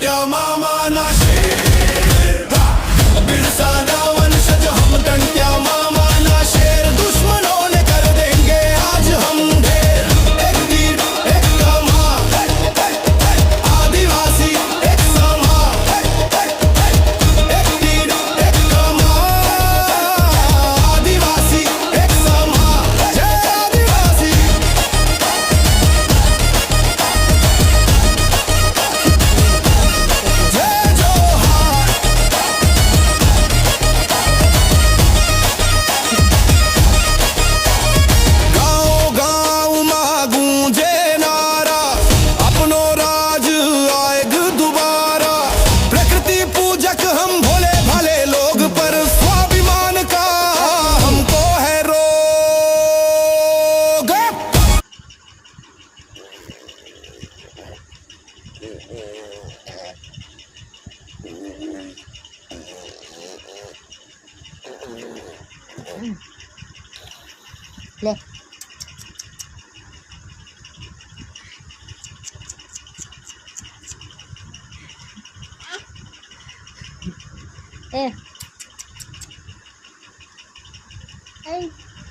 कंट्या मामा ना शेर बिरसा ना वंशज हम कंट्या मामा ना शेर दुश्मनों ने कर देंगे आज हम ढेर एक तीर एक कमान आदिवासी एक समान एक तीर एक कमान आदिवासी एक समान जय आदिवासी जय जोहार गाँव गाँव में गूंजे नारा अपनो राज आएगा दोबारा प्रकृति पूजक हम भोले भाले लोग पर स्वाभिमान का हमको है रोग ले ए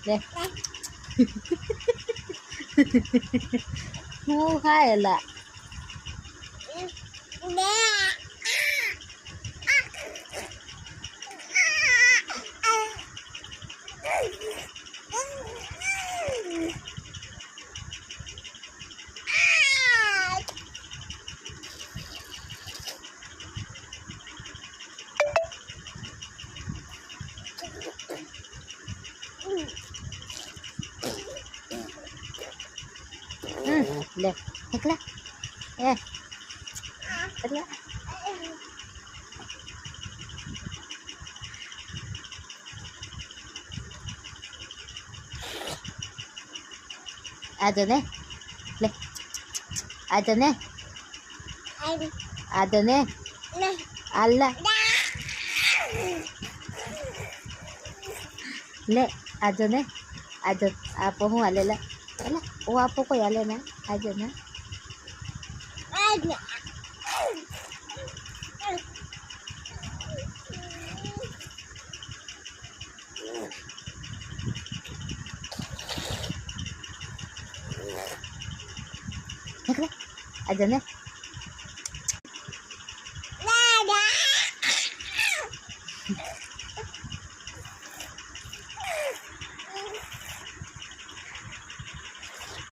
ले હું ખાયેલા ले निकला ए निकला आदने ले आदने आदने अल्लाह ले आदने आद आप हूँ आलेला अला वो आपको कोई आले ना आदने निकला आदने